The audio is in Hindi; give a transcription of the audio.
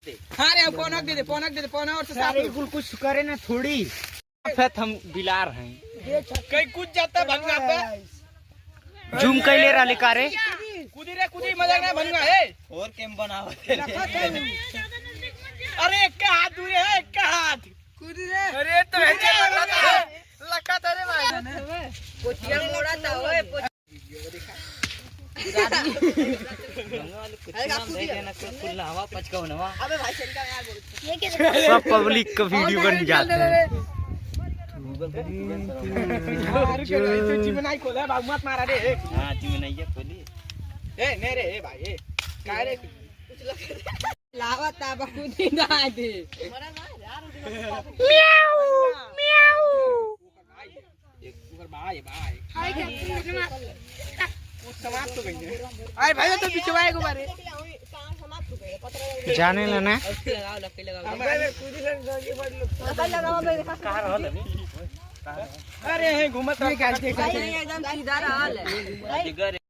हाँ रे पौनक दे पौना और सारे कुल कुछ करे ना थोड़ी फिर हम बिलार हैं कहीं कुछ जाता भंगा पे जूम कैले रहा कारे कूदी मजाक ना भंगा है और केम बनाओ अरे एक का हाथ दूर है एक का हाथ कूदी रे अरे तो लगा तेरे भाई पोचिया मोड़ा था ओए सब पब्लिक का वीडियो बन जाता है चिमनाई खोला भाग मत मारा रे हाँ चिमनाई खोली ए मेरे ए भाई ए काय रे लावा ताबा कूदी ना दे म्याऊ म्याऊ एक ऊपर भाई समाप्त हो गई है अरे भाई तो पीछे आएगा बारे जाने लेना अरे घूमत एकदम सीधा रहा है